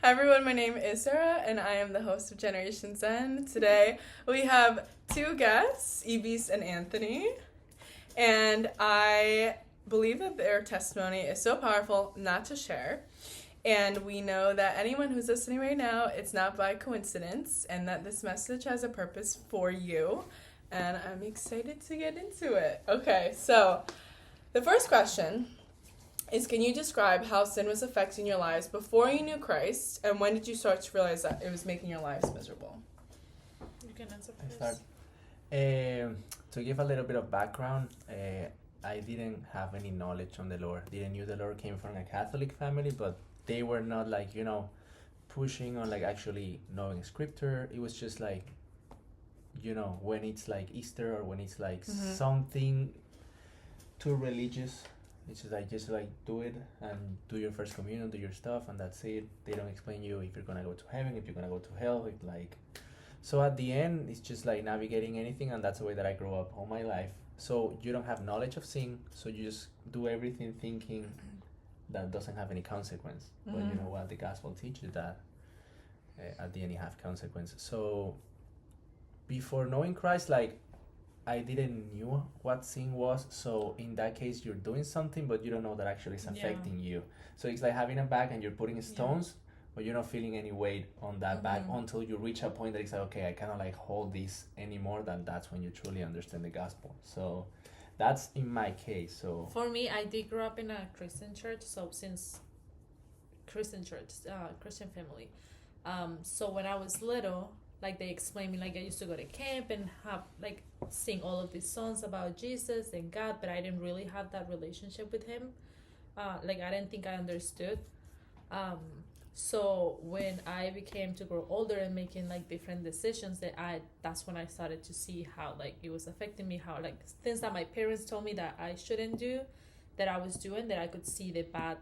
Hi everyone, my name is Sarah and I am the host of Generation Zen. Today we have two guests, Ibis and Anthony, and I believe that their testimony is so powerful not to share. And we know that anyone who's listening right now, it's not by coincidence, and that this message has a purpose for you. And I'm excited to get into it. Okay, so the first question is, can you describe how sin was affecting your lives before you knew Christ, and when did you start to realize that it was making your lives miserable? You can answer I first. start. To give a little bit of background, I didn't have any knowledge on the Lord. Didn't knew the Lord came from a Catholic family, but they were not like, pushing on like actually knowing scripture. It was just like, when it's like Easter or when it's like something too religious, it's just like do it and do your first communion, do your stuff, and that's it. They don't explain you if you're gonna go to heaven, if you're gonna go to hell, if like. So at the end, it's just like navigating anything, and that's the way that I grew up all my life. So you don't have knowledge of sin, so you just do everything thinking that doesn't have any consequence. But you know what? The gospel teaches that at the end you have consequences. So before knowing Christ, like I didn't knew what sin was. So in that case, you're doing something, but you don't know that actually it's affecting you. So it's like having a bag and you're putting stones, but you're not feeling any weight on that bag until you reach a point that it's like, okay, I cannot like hold this anymore. Then that's when you truly understand the gospel. So that's in my case. So For me, I did grow up in a Christian church, so since Christian family. So when I was little, like they explained me, like I used to go to camp and have like sing all of these songs about Jesus and God, but I didn't really have that relationship with him. Like I didn't think I understood. So when I became to grow older and making like different decisions, that's when I started to see how like it was affecting me, how like things that my parents told me that I shouldn't do, that I was doing, that I could see the bad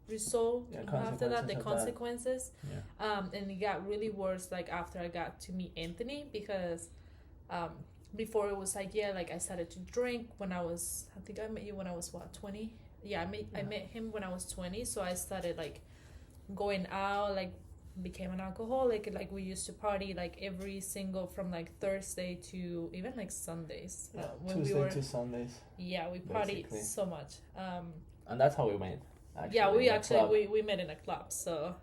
result after that, the consequences. And it got really worse like after I got to meet Anthony, because before it was like like I started to drink when I think I met you when I was 20. I met him when I was 20, so I started like going out, like became an alcoholic. Like we used to party like every single, from like Thursday to even like Sundays, when Tuesday to Sundays. We partied so much. And that's how we met. We met in a club, so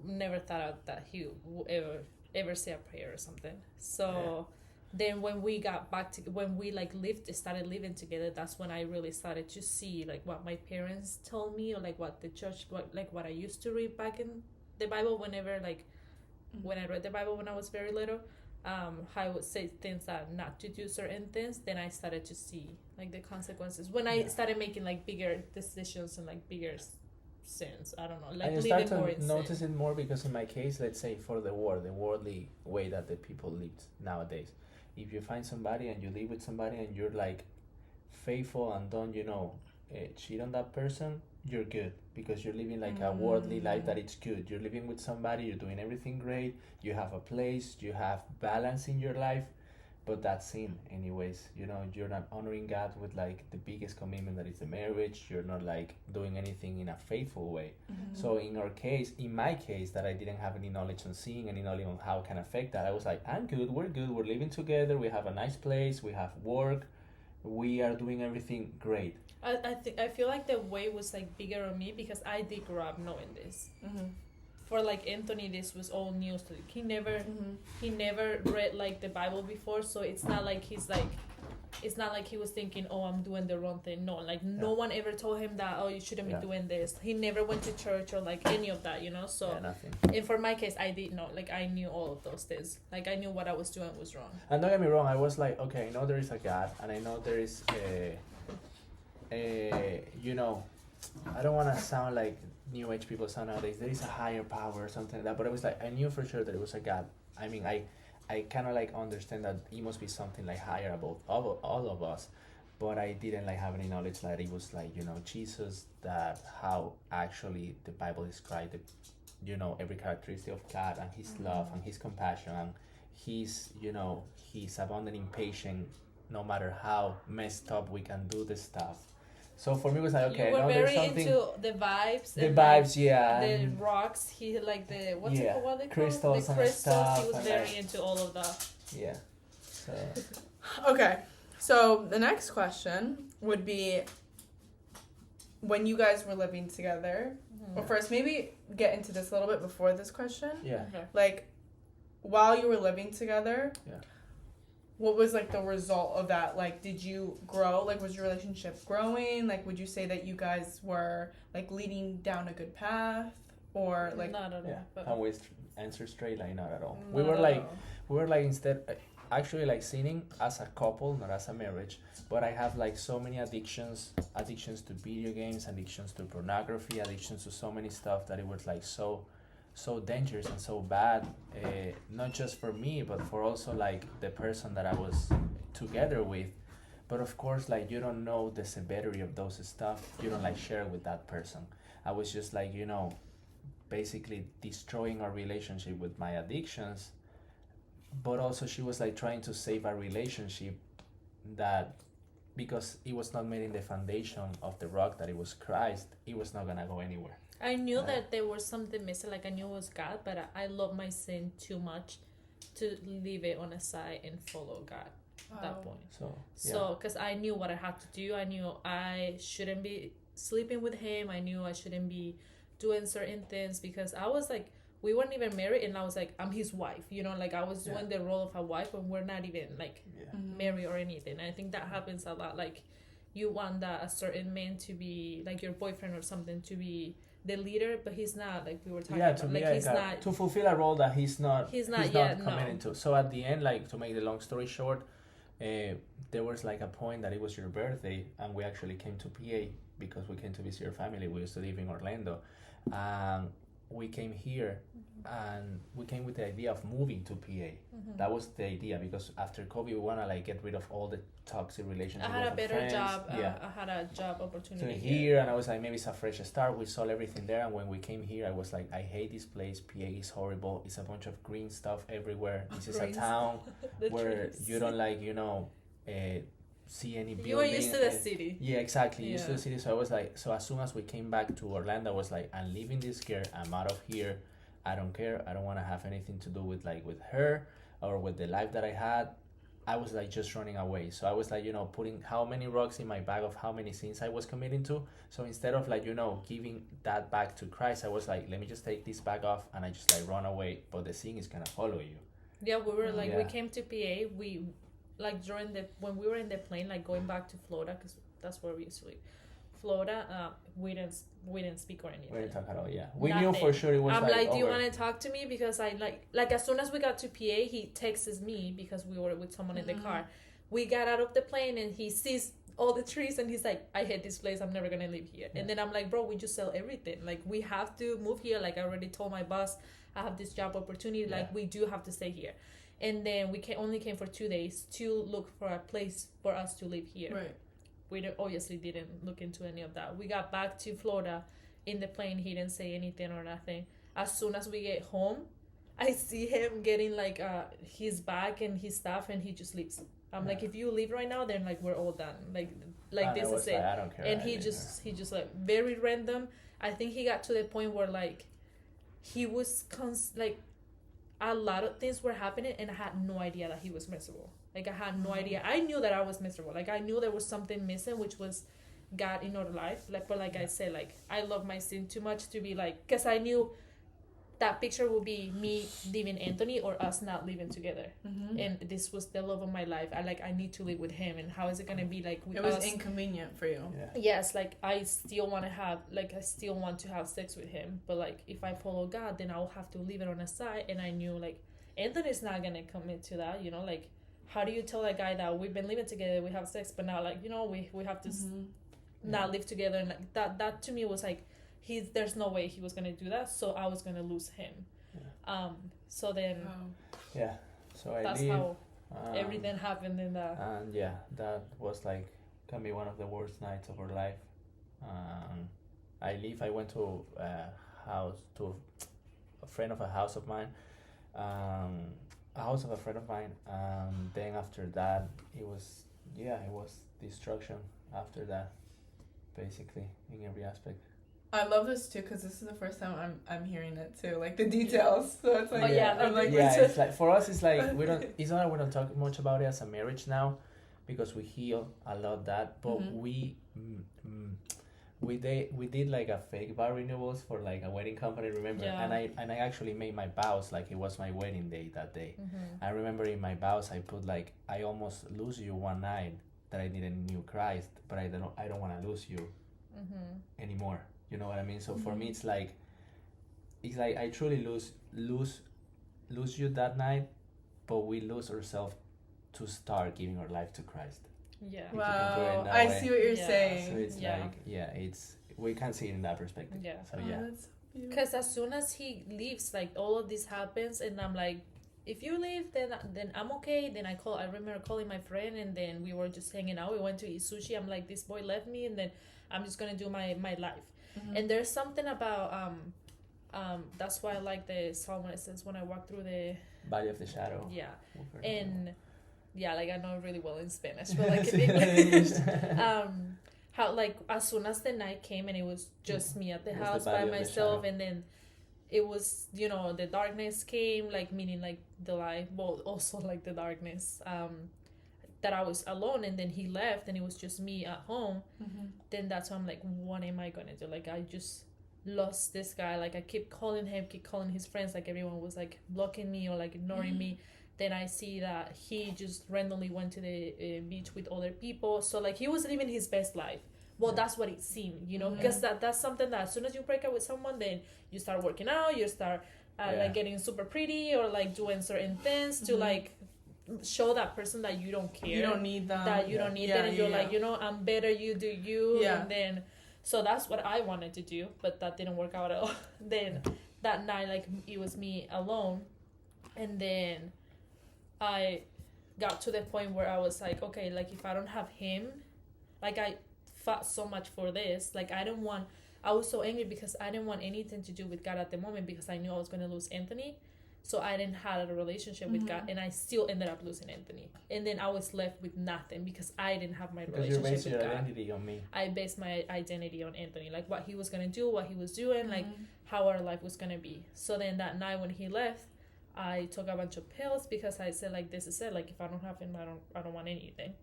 never thought that he would ever say a prayer or something. So then when we got back to, when we like started living together, that's when I really started to see like what my parents told me, or like what the church, what I used to read back in the Bible whenever like when I read the Bible when I was very little, how I would say things that not to do certain things. Then I started to see like the consequences when I started making like bigger decisions and like bigger sins. I don't know, like I start to notice it more because in my case, let's say for the worldly way that the people live nowadays, if you find somebody and you live with somebody and you're like faithful and don't cheat on that person, you're good, because you're living like a worldly life that it's good. You're living with somebody, you're doing everything great, you have a place, you have balance in your life. But that's sin anyways. You're not honoring God with like the biggest commitment, that is the marriage. You're not like doing anything in a faithful way. So in my case, that I didn't have any knowledge on sin, any knowledge on how it can affect that, I was like, I'm good, we're living together, we have a nice place, we have work, we are doing everything great. I feel like the way was like bigger on me, because I did grow up knowing this. For like Anthony, this was all news to him. He never read like the Bible before, so it's not like he was thinking, oh, I'm doing the wrong thing. No, like no one ever told him that, oh, you shouldn't be doing this. He never went to church or like any of that, so nothing. And for my case, I did know, like I knew all of those things, like I knew what I was doing was wrong. And don't get me wrong, I was like, okay, I know there is a God, and I know there is I don't want to sound like New Age people sound nowadays, there is a higher power or something like that, but it was like I knew for sure that it was a God. I mean, I kind of like understand that it must be something like higher above all of us, but I didn't like have any knowledge that it was like Jesus, that how actually the Bible described every characteristic of God, and his love and his compassion and his his abundant in patience, no matter how messed up we can do this stuff. So for me, it was like, okay, you were now there's very something. into the vibes. The and, vibes, yeah. the and- rocks. He like the what's it Yeah, called? What they call crystals the and crystals. stuff, He was and, very like- into all of that. Yeah. So Okay, so the next question would be when you guys were living together. Well, first, maybe get into this a little bit before this question. yeah. Okay. Like, while you were living together, Yeah. what was like the result of that? Like, did you grow? Like, was your relationship growing? Like, would you say that you guys were like leading down a good path, or like? Not at all. Yeah. But And we answer straight, like not at all. not We were at like all. we were like instead actually like sinning as a couple, not as a marriage, but I have like so many addictions to video games, addictions to pornography, addictions to so many stuff that it was like so dangerous and so bad, not just for me but for also like the person that I was together with. But of course, like, you don't know the severity of those stuff, you don't like share with that person. I was just like, basically destroying our relationship with my addictions, but also she was like trying to save a relationship that, because it was not made in the foundation of the rock that it was Christ, it was not gonna go anywhere. I knew Right. that there was something missing. Like I knew it was God, but I love my sin too much to leave it on a side and follow God at that point. So yeah. So, because I knew what I had to do, I knew I shouldn't be sleeping with him. I knew I shouldn't be doing certain things because I was like, we weren't even married, and I was like, I'm his wife, like I was doing the role of a wife, and we're not even like Yeah. married or anything. And I think that happens a lot. Like, you want that a certain man to be like your boyfriend or something, to be the leader, but he's not. Like we were talking Yeah, about, to be like he's like not. to fulfill a role that he's not yet, no. committing to. So at the end, like, to make the long story short, there was like a point that it was your birthday, and we actually came to PA because we came to visit your family. We used to live in Orlando, and we came here, and we came with the idea of moving to PA. That was the idea, because after COVID, we wanna like get rid of all the toxic relationships. I had a with better friends. job. Yeah. I had a job So opportunity here, and I was like, maybe it's a fresh start. We saw everything there, and when we came here, I was like, I hate this place. PA is horrible. It's a bunch of green stuff everywhere. This is a Green town The where trees. you don't like, see any building. You were used to the city. Yeah, exactly. Used to Yeah. the city. So I was like, so as soon as we came back to Orlando, I was like, I'm leaving this girl. I'm out of here. I don't care. I don't want to have anything to do with her or with the life that I had. I was like just running away. So I was like, putting how many rocks in my bag of how many sins I was committing to. So instead of like, giving that back to Christ, I was like, let me just take this bag off, and I just like run away. But the sin is gonna follow you. Yeah, we were like, we Yeah. came to PA. We like when we were in the plane, like going back to Florida, because that's where we used to live. Florida, we didn't speak or anything. We didn't talk at all. Yeah, we knew Nothing. for sure it was. I'm like, do you over. want to talk to me? Because I like as soon as we got to PA, he texts me because we were with someone in the car. We got out of the plane and he sees all the trees and he's like, I hate this place. I'm never gonna live here. Yeah. And then I'm like, bro, we just sell everything. Like, we have to move here. Like, I already told my boss, I have this job opportunity. Like, Yeah. we do have to stay here. And then we only came for 2 days to look for a place for us to live here. Right. We obviously didn't look into any of that. We got back to Florida in the plane. He didn't say anything or nothing. As soon as we get home, I see him getting like his bag and his stuff, and he just leaves. I'm like, Yeah. if you leave right now, then like we're all done. Like And this I was is it. like, I don't care. And I he leave just like very random. I think he got to the point where like he was like a lot of things were happening, and I had no idea that he was miserable. Like, I had no idea. I knew that I was miserable. Like, I knew there was something missing, which was God in our life. Like, but like I said, like, I love my sin too much to be like, because I knew that picture would be me leaving Anthony or us not living together. And this was the love of my life. I need to live with him, and how is it gonna be like with It was us? inconvenient for you. Yeah. Yes, like I still want to have sex with him, but like if I follow God, then I'll have to leave it on the side. And I knew like Anthony's not gonna commit to that, like how do you tell a guy that we've been living together, we have sex, but now like we have to not live together? And like that to me was like there's no way he was gonna do that, so I was gonna lose him. So then Yeah. So I that's leave. how everything happened in that. And yeah, that was like can be one of the worst nights of our life. I leave. I went to a friend of a house of mine, a house of a friend of mine. Then after that, it was destruction. After that, basically, in every aspect. I love this too because this is the first time I'm hearing it too, like the details. So it's like, Oh, yeah, I'm like, Yeah, it's like for us, it's like we don't. It's not that we don't talk much about it as a marriage now, because we heal a lot that. But Mhm. we did like a fake vow renewals for like a wedding company. Remember? Yeah. And I actually made my vows like it was my wedding day that day. Mm-hmm. I remember in my vows I put like I almost lose you one night that I didn't knew Christ, but I don't want to lose you Mm-hmm. anymore. You know what I mean? So for Mhm. me, it's like I truly lose you that night, but we lose ourselves to start giving our life to Christ. Yeah. If you can put it wow, that I way. see what you're Yeah. saying. So it's Yeah. like it's we can see it in that perspective. Yeah. So Oh, yeah. that's so beautiful. Because as soon as he leaves, like all of this happens, and I'm like, if you leave, then I'm okay. Then I remember calling my friend, and then we were just hanging out. We went to eat sushi. I'm like, this boy left me, and then I'm just gonna do my life. Mhm. And there's something about that's why I like the psalm when it says, when I walk through the Valley of the shadow. yeah, We've heard and yeah, like I know really well in Spanish, but like Sí. in English, how like as soon as the night came and it was just me at the It was the house by valley of the myself, shadow. and then it was, the darkness came, like meaning like the light, well also like the darkness, that I was alone, and then he left and it was just me at home. Mhm. Then that's when I'm like, what am I gonna do? Like I just lost this guy. Like I keep calling him, keep calling his friends, like everyone was like blocking me or like ignoring me. Then I see that he just randomly went to the beach with other people, so like he was living his best life. Well, Yeah. that's what it seemed, Mhm. because that's something that as soon as you break up with someone, then you start working out, you start Yeah. like getting super pretty or like doing certain things to Mhm. like show that person that you don't care, You don't need them. that you Yeah. don't need Yeah, that, and you're yeah, like, I'm better, you do you. Yeah. And then so that's what I wanted to do, but that didn't work out at all. Then that night, like it was me alone, and then I got to the point where I was like, okay, like if I don't have him, like I fought so much for this, like I was so angry because I didn't want anything to do with God at the moment, because I knew I was going to lose Anthony. So I didn't have a relationship with God, and I still ended up losing Anthony. And then I was left with nothing because I didn't have my Because you relationship based with your God. identity on me. I based my identity on Anthony, like what he was gonna do, what he was doing, like Mhm. how our life was gonna be. So then that night when he left, I took a bunch of pills because I said like, this is it. Like if I don't have him, I don't want anything.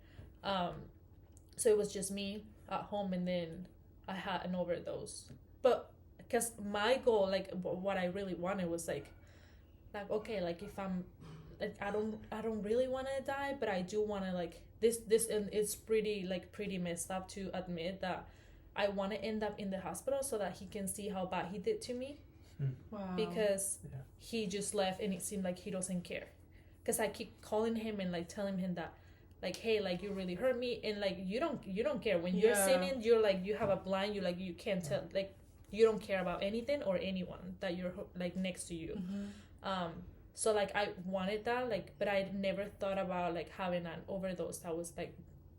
So it was just me at home, and then I had an overdose. But because my goal, like what I really wanted was like okay, like if I'm like I don't really want to die, but I do want to like this, and it's pretty messed up to admit that I want to end up in the hospital so that he can see how bad he did to me. Wow. Because Yeah. he just left and it seemed like he doesn't care, because I keep calling him and like telling him that like, hey, like you really hurt me, and like you don't care when you're Yeah. sinning, you're like you have a blind, you like you can't tell, like you don't care about anything or anyone that you're like next to you. Mhm. So like I wanted that, like, but I never thought about like having an overdose that was like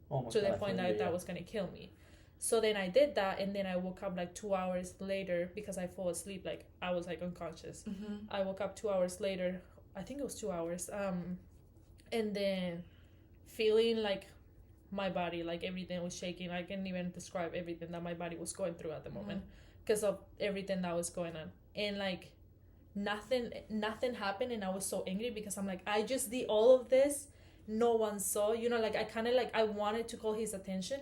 Almost to the gonna point kill that you, that yeah. was gonna kill me. So then I did that, and then I woke up like 2 hours later because I fell asleep, like I was like unconscious. Mhm. I woke up 2 hours later, I think it was 2 hours, and then feeling like my body, like everything was shaking. I can't even describe everything that my body was going through at the moment because of everything that was going on. And like nothing happened, and I was so angry because I'm like, I just did all of this, no one saw, like I kind of like I wanted to call his attention,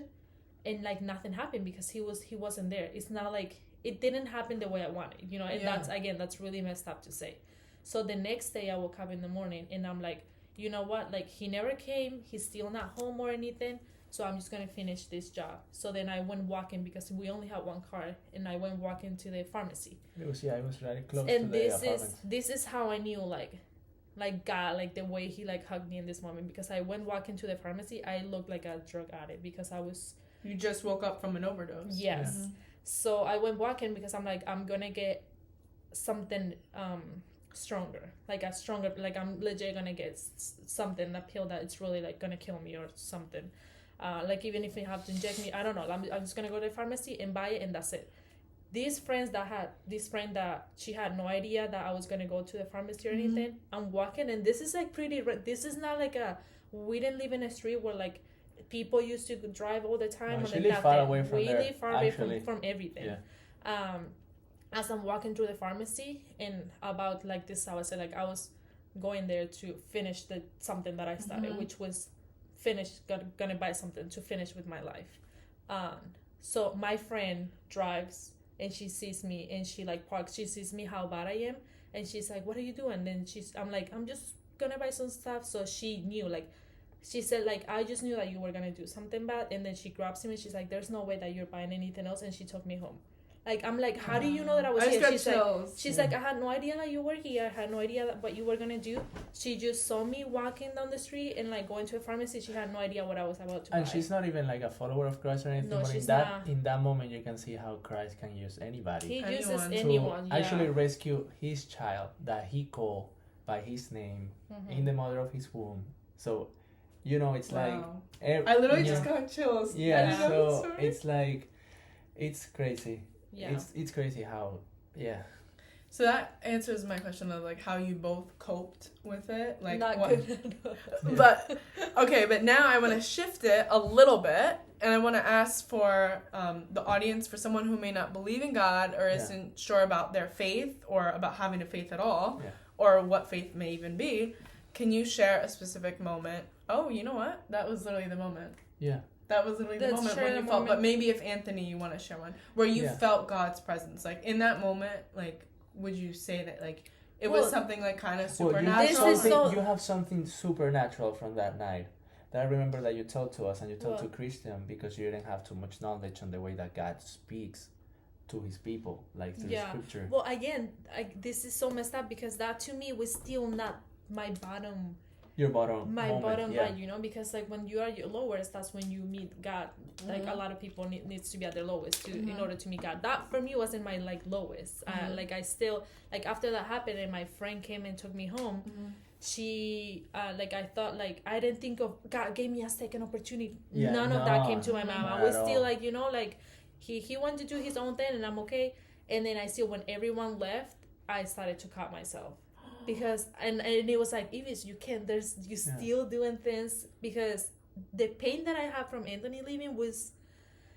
and like nothing happened because he wasn't there. It's not like it didn't happen the way I wanted, and Yeah. that's really messed up to say. So the next day I woke up in the morning and I'm like, you know what, like he never came, he's still not home or anything, so I'm just gonna finish this job. So then I went walking because we only had one car, and I went walking to the pharmacy. It was right close And to the apartment. this is how I knew like God, like the way he like hugged me in this moment, because I went walking to the pharmacy. I looked like a drug addict because I was You just woke up from an overdose. yes. Mhm. So I went walking because I'm like, I'm gonna get something stronger, like a stronger, like I'm legit gonna get something, a pill that it's really like gonna kill me or something. Like even if you have to inject me, I don't know. I'm just gonna go to the pharmacy and buy it, and that's it. This friend that she had no idea that I was gonna go to the pharmacy or anything. I'm walking, and this is like this is not like we didn't live in a street where like people used to drive all the time. No, or she like lived far nothing. away from really there, far away actually. from everything. Yeah. As I'm walking through the pharmacy, and about like this, I was like, I was going there to finish something that I started, which was gonna buy something to finish with my life. So my friend drives, and she sees me, and she like parks. She sees me how bad I am, and she's like, "What are you doing?" Then I'm like, "I'm just gonna buy some stuff." So she knew, like, she said, like, "I just knew that you were gonna do something bad." And then she grabs him, and she's like, "There's no way that you're buying anything else." And she took me home. Like, I'm like, "How do you know that I was I here?" just got chills. She's like, "I had no idea that you were here. I had no idea what you were gonna do." She just saw me walking down the street and like going to a pharmacy. She had no idea what I was about to buy. And she's not even like a follower of Christ or anything. No, but she's not. not. In that moment, you can see how Christ can use anybody. He uses Anyone. anyone. To actually rescue his child that he called by his name in the mother of his womb. So, it's like I literally just got chills. Yeah, so it's like, it's crazy. Yeah. It's crazy how, yeah. So that answers my question of like how you both coped with it. Like Not what? good. But okay, but now I want to shift it a little bit, and I want to ask for the audience, for someone who may not believe in God or isn't sure about their faith or about having a faith at all, or what faith may even be. Can you share a specific moment? Oh, you know what? That was literally the moment. Yeah. That was literally the moment when you felt. But maybe if Anthony, you want to share one where you felt God's presence, like in that moment, like would you say that like it was something like kind of supernatural? You have something supernatural from that night. That I remember that you told to us, and you told to Christian, because you didn't have too much knowledge on the way that God speaks to his people, like through scripture. Well, again, this is so messed up, because that to me was still not my bottom. Your bottom line, because like when you are your lowest, that's when you meet God. Like a lot of people needs to be at their lowest to in order to meet God. That for me wasn't my like lowest. Like I still, like after that happened and my friend came and took me home, she like I thought, like I didn't think of God gave me a second opportunity. None of that came to my mind. I was still like, like he wanted to do his own thing and I'm okay. And then I still, when everyone left, I started to cut myself. Because and it was like, Ibis, you can't, still doing things, because the pain that I had from Anthony leaving was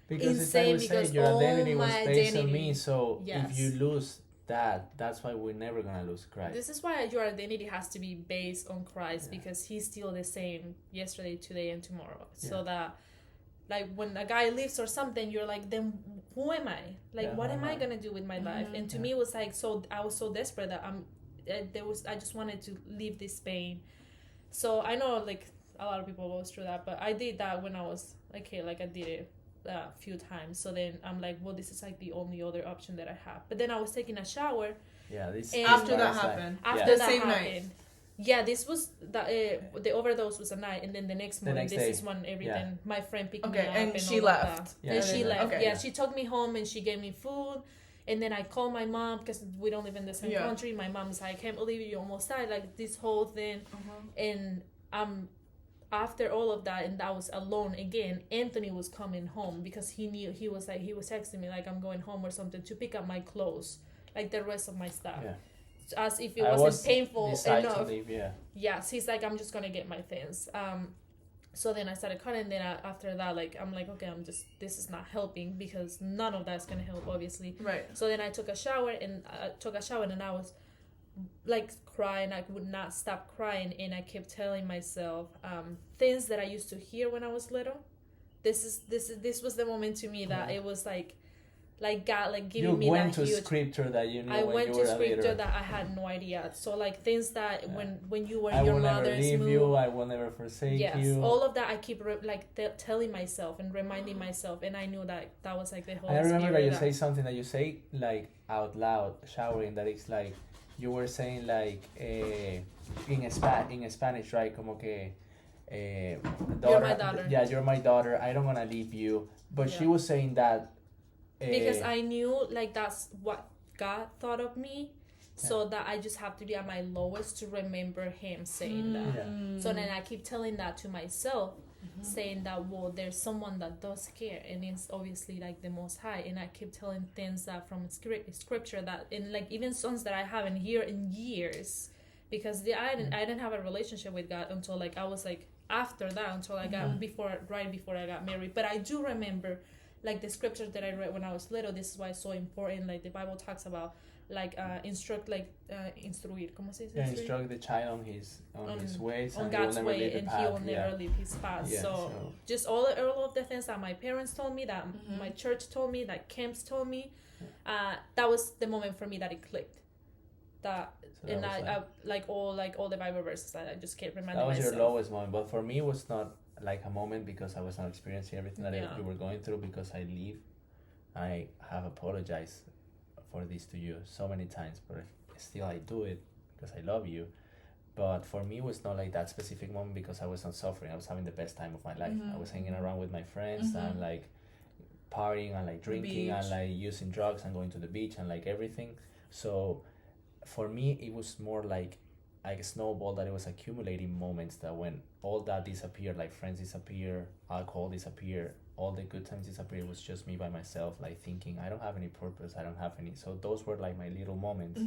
insane, because your identity was based on me. So yes. If you lose that, that's why we're never gonna lose Christ. This is why your identity has to be based on Christ, because he's still the same yesterday, today, and tomorrow. So that, like, when a guy leaves or something, you're like, then who am I? Like, what am I gonna do with my life? And to me, it was like, so I was so desperate that I just wanted to leave this pain. So I know like a lot of people go through that, but I did that when I was like, hey, like I did it a few times. So then I'm like, well, this is like the only other option that I have. But then I was taking a shower. Yeah, this after that happened. After that happened. Yeah, this was the overdose was a night, and then the next morning, is when everything. My friend picked me up, and she left. And she left. Yeah, she took me home and she gave me food. And then I called my mom, because we don't live in the same country. My mom's like, I can't believe you almost died, like this whole thing. And after all of that, and I was alone again, Anthony was coming home, because he knew, he was texting me like, I'm going home or something, to pick up my clothes, like the rest of my stuff. As if it wasn't painful enough. Yes, he's like, I'm just gonna get my things. So then I started cutting, and then after that, like, I'm like, okay, this is not helping, because none of that's going to help, obviously. Right. So then I took a shower, and I was, like, crying. I would not stop crying, and I kept telling myself things that I used to hear when I was little. This was the moment to me that it was, like God, like, giving me that huge... You went to scripture that you knew when you were a I went to scripture that I had no idea. So, like, things that when you were in your mother's mood... I will never leave you, I will never forsake you. Yes, all of that I keep, telling myself and reminding myself. And I knew that was, like, the whole... I remember that you say something that you say, like, out loud, showering, that it's, like, you were saying, like, in Spanish, right? Como que... Daughter, you're my daughter. Yeah, you're my daughter. I don't want to leave you. But she was saying that... because I knew, like, that's what God thought of me, so that I just have to be at my lowest to remember him saying that. So then I keep telling that to myself, saying that, well, there's someone that does care, and it's obviously, like, the Most High. And I keep telling things that from scripture, that in, like, even songs that I haven't heard in years, because I didn't have a relationship with God until, like, I was, like, after that until I got right before I got married. But I do remember, like, the scriptures that I read when I was little. This is why it's so important. Like, the Bible talks about, like, instruir, ¿cómo se dice? Yeah, instruct the child on his ways, on and God's he will never way, leave the and path. he will never leave his path. Yeah, so just all of the things that my parents told me, that my church told me, that camps told me, that was the moment for me that it clicked. That So and that I all the Bible verses that I just kept reminding that was myself. your lowest moment, but for me it was not like a moment because I was not experiencing everything that you were going through, because I have apologized for this to you so many times, but still I do it because I love you. But for me it was not like that specific moment because I was not suffering. I was having the best time of my life. I was hanging around with my friends and like partying and like drinking and like using drugs and going to the beach and like everything. So for me it was more like a snowball that it was accumulating moments that when all that disappeared, like friends disappear, alcohol disappear, all the good times disappeared, it was just me by myself, like thinking I don't have any purpose, I don't have any. So those were like my little moments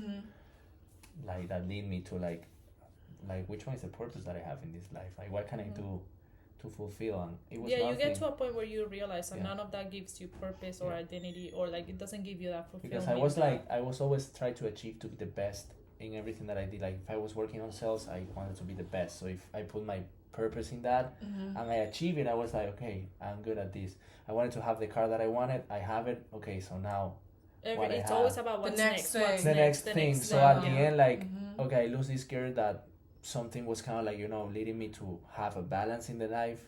like that lead me to like which one is the purpose that I have in this life, like what can I do to fulfill. And it was you get to a point where you realize that none of that gives you purpose or identity, or like it doesn't give you that fulfillment. Because I was always trying to achieve to be the best in everything that I did. Like if I was working on sales, I wanted to be the best. So if I put my purpose in that and I achieve it, I was like, okay, I'm good at this. I wanted to have the car that I wanted, I have it. Okay, so now it's always about what's next. The next thing. So at the end, like okay, I lose this girl that something was kind of like, leading me to have a balance in the life.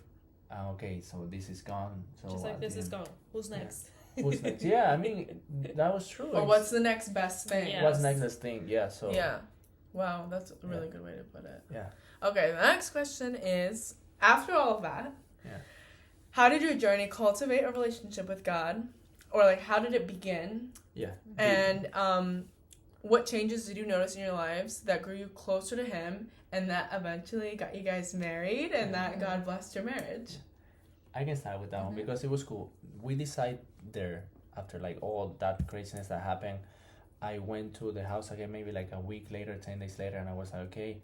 Okay, so this is gone. So just like this is gone. Who's next? Who's next? Yeah, I mean that was true. Or what's the next best thing? Yes. What's next best thing? Yeah. So yeah. Wow, that's a really good way to put it. Yeah. Okay, the next question is, after all of that, how did your journey cultivate a relationship with God? Or like how did it begin? Yeah. And what changes did you notice in your lives that grew you closer to Him and that eventually got you guys married and that God blessed your marriage? I can start with that one because it was cool. We decided there, after like all that craziness that happened, I went to the house again maybe like a week later, 10 days later, and I was like, okay,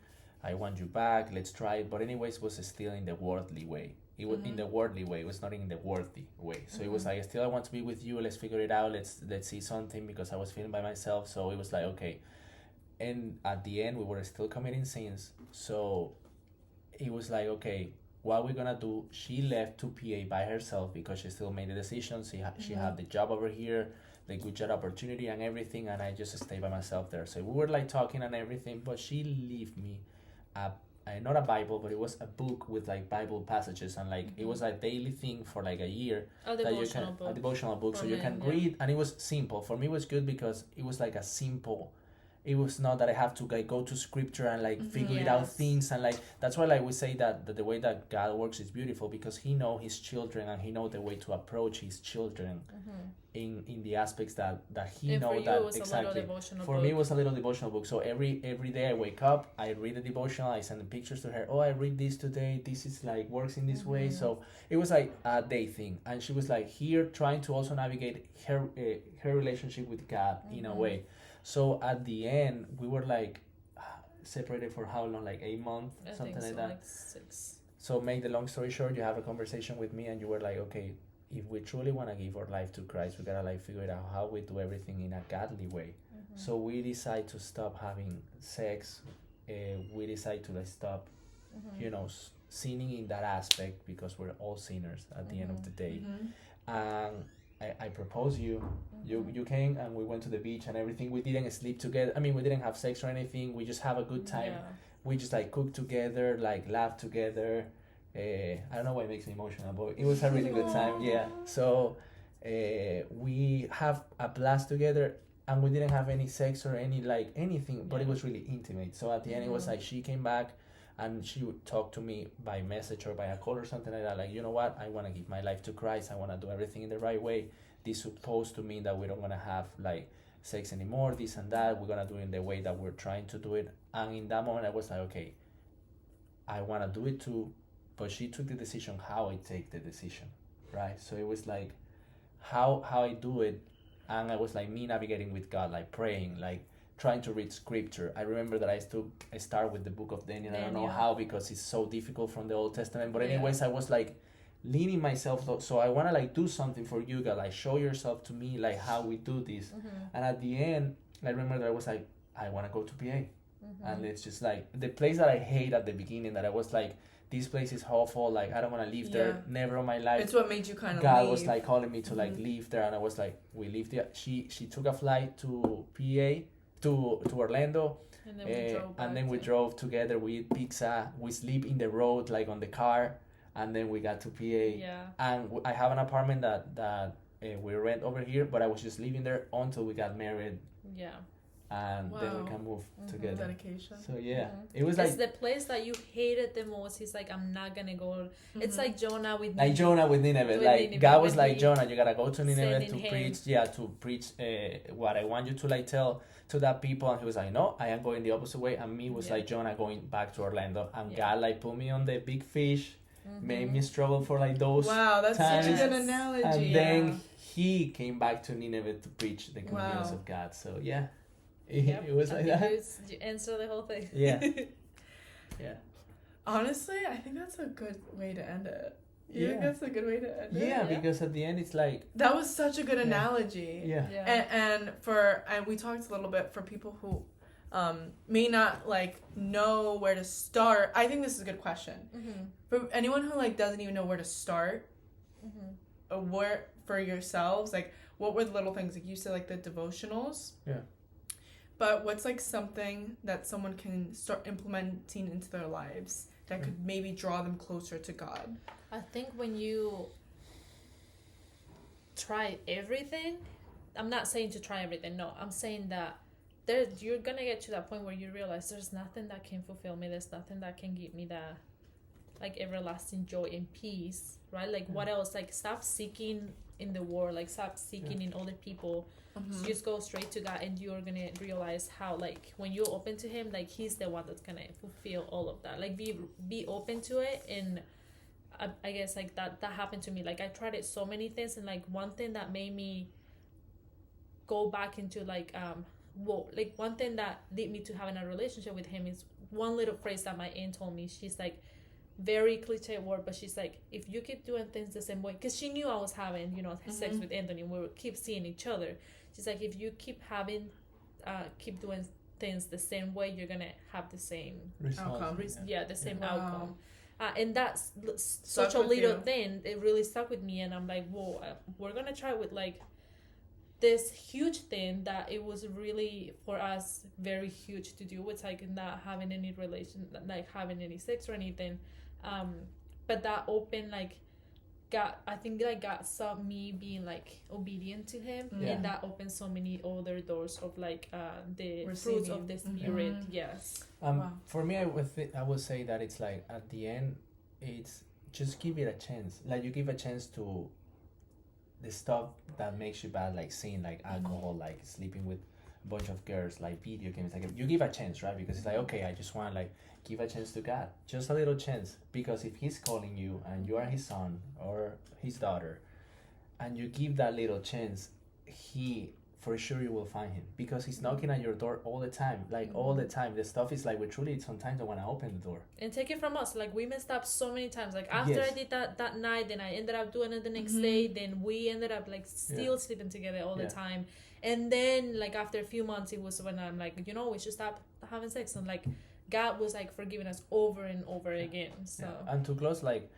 I want you back, let's try it. But anyways, it was still in the worldly way. It was in the worldly way. It was not in the worthy way. So it was like, still I want to be with you. Let's figure it out. Let's see something, because I was feeling by myself. So it was like, okay. And at the end, we were still committing sins. So it was like, okay, what we're gonna do? She left to PA by herself because she still made the decision. She had the job over here, the good job opportunity and everything, and I just stayed by myself there. So we were like talking and everything, but she left me not a Bible, but it was a book with like Bible passages, and like it was a daily thing for like a year. A devotional book, so you can men, read, and it was simple. For me, it was good because it was like a simple. It was not that I have to like go to scripture and like figure it out things, and like that's why like we say that the way that God works is beautiful, because He know His children and He know the way to approach His children in the aspects that He and know for that you, it was exactly. For me, it was a little devotional book. So every day I wake up, I read the devotional, I send the pictures to her. Oh, I read this today. This is like works in this way. So it was like a day thing, and she was like here trying to also navigate her relationship with God in a way. So at the end, we were like separated for how long? Like 8 months, something like that. Like 6. So make the long story short, you have a conversation with me, and you were like, okay, if we truly want to give our life to Christ, we gotta like figure it out how we do everything in a godly way. So we decide to stop having sex. We decide to like stop, sinning in that aspect, because we're all sinners at the end of the day. And I proposed you. You came, and we went to the beach and everything. We didn't sleep together. I mean, we didn't have sex or anything. We just have a good time. We just like cook together, like laugh together. I don't know why it makes me emotional, but it was a really good time. Yeah. So we have a blast together, and we didn't have any sex or any like anything, but it was really intimate. So at the end, it was like she came back, and she would talk to me by message or by a call or something like that. Like, you know what? I want to give my life to Christ. I want to do everything in the right way. This is supposed to mean that we don't want to have like sex anymore, this and that. We're going to do it in the way that we're trying to do it. And in that moment, I was like, okay, I want to do it too. But she took the decision how I take the decision, right? So it was like how I do it. And I was like me navigating with God, like praying, like trying to read scripture. I remember that I start with the book of Daniel. I don't know how, because it's so difficult from the Old Testament. But anyways, I was like leaning myself, so I want to like do something for you, God, like show yourself to me, like how we do this. And at the end, I remember that I was like, I want to go to PA. And it's just like the place that I hate at the beginning, that I was like, this place is awful, like I don't want to live there, never in my life. It's what made you kind of God leave. was like calling me to like leave there, and I was like, we leave there. She took a flight to PA, to Orlando, and then we drove together. We eat pizza, we sleep in the road, like on the car, and then we got to PA. And I have an apartment that we rent over here, but I was just living there until we got married. And then we can move together. Dedication. So it was like, it's the place that you hated the most. He's like, I'm not gonna go. It's like Jonah with like Jonah with Nineveh. Like God was like, Jonah, you gotta go to Nineveh to preach. To preach what I want you to like tell to that people. And he was like, no, I am going the opposite way. And me was like Jonah going back to Orlando. And God like put me on the big fish, made me struggle for like those. Wow, that's times. such a good analogy. And then he came back to Nineveh to preach the convenience of God. So it was like that. You answer the whole thing. Yeah. Honestly, I think that's a good way to end it. You think that's a good way to end it? Yeah, because at the end it's like, that was such a good analogy. And we talked a little bit for people who may not like know where to start. I think this is a good question for anyone who like doesn't even know where to start. Where for yourselves, like what were the little things, like you said, like the devotionals. But what's like something that someone can start implementing into their lives that could maybe draw them closer to God? I think when you try everything, I'm not saying to try everything. No, I'm saying that you're gonna get to that point where you realize there's nothing that can fulfill me. There's nothing that can give me that like everlasting joy and peace, right? Like what else? Like stop seeking in the world, like stop seeking in other people. So just go straight to God, and you're gonna realize how like when you're open to Him, like He's the one that's gonna fulfill all of that. Like be open to it. And I guess like that happened to me. Like I tried it so many things, and like one thing that made me go back into like like one thing that led me to having a relationship with Him is one little phrase that my aunt told me. She's like, very cliche word, but she's like, if you keep doing things the same way, because she knew I was having sex with Anthony, we would keep seeing each other. She's like, if you keep doing things the same way, you're gonna have the same outcome. The same outcome. And that's such a little thing. It really stuck with me, and I'm like, whoa, we're gonna try with like this huge thing that it was really for us very huge to do with, like not having any relation, like having any sex or anything. But that opened like God saw me being like obedient to Him, and that opened so many other doors of like the fruits of the Spirit. Yes. For me, I would say that it's like at the end, it's just give it a chance. Like you give a chance to the stuff that makes you bad, like sin, like alcohol, like sleeping with a bunch of girls, like video games. Like you give a chance, right? Because it's like, okay, I just want to like give a chance to God, just a little chance. Because if He's calling you and you are His son or His daughter, and you give that little chance, He for sure you will find Him, because He's knocking at your door all the time, like all the time. The stuff is like we truly sometimes don't want to open the door. And take it from us, like we messed up so many times. Like after I did that night, then I ended up doing it the next day. Then we ended up like still sleeping together all the time. And then like after a few months, it was when I'm like, we should stop having sex. And like God was like forgiving us over and over again. So and to close, like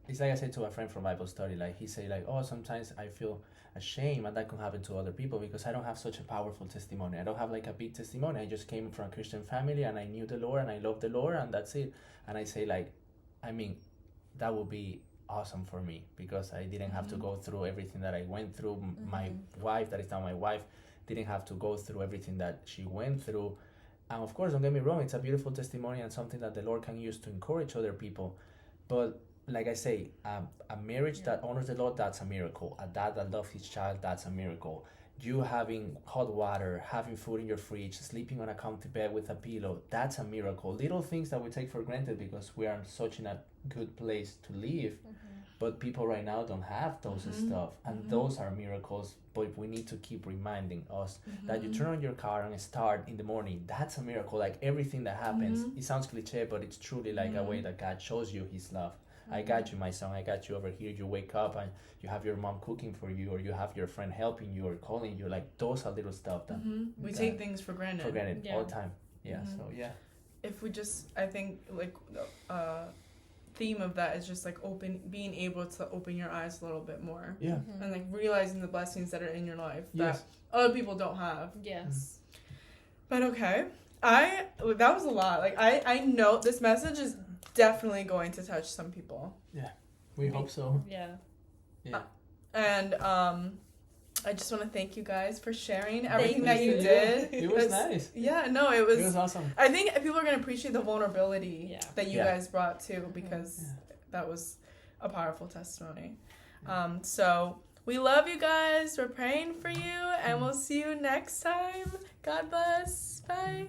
it's like I said to a friend from Bible study, like he said like, oh, sometimes I feel ashamed, and that can happen to other people because I don't have such a powerful testimony. I don't have like a big testimony. I just came from a Christian family, and I knew the Lord, and I loved the Lord, and that's it. And I say like, I mean, that would be awesome for me because I didn't have to go through everything that I went through. My wife, that is now my wife, didn't have to go through everything that she went through. And of course, don't get me wrong, it's a beautiful testimony and something that the Lord can use to encourage other people. But like I say, a marriage that honors the Lord, that's a miracle. A dad that loves his child, that's a miracle. You having hot water, having food in your fridge, sleeping on a comfy bed with a pillow, that's a miracle. Little things that we take for granted because we are such in a good place to live. but people right now don't have those stuff, and those are miracles. But we need to keep reminding us that you turn on your car and start in the morning. That's a miracle. Like everything that happens, it sounds cliche, but it's truly like a way that God shows you His love. I got you, my son. I got you over here. You wake up and you have your mom cooking for you, or you have your friend helping you or calling you. Like those are little stuff that we take things for granted. All the time. Yeah. So yeah. If we just, I think like theme of that is just like being able to open your eyes a little bit more. Yeah. And like realizing the blessings that are in your life that other people don't have. Yes. But okay. That was a lot. Like I know this message is definitely going to touch some people. Yeah. We hope so. Yeah. Yeah. And I just want to thank you guys for sharing everything that you did. It was nice. Yeah, no, it was awesome. I think people are going to appreciate the vulnerability that you guys brought too, because that was a powerful testimony. So we love you guys. We're praying for you, and we'll see you next time. God bless. Bye.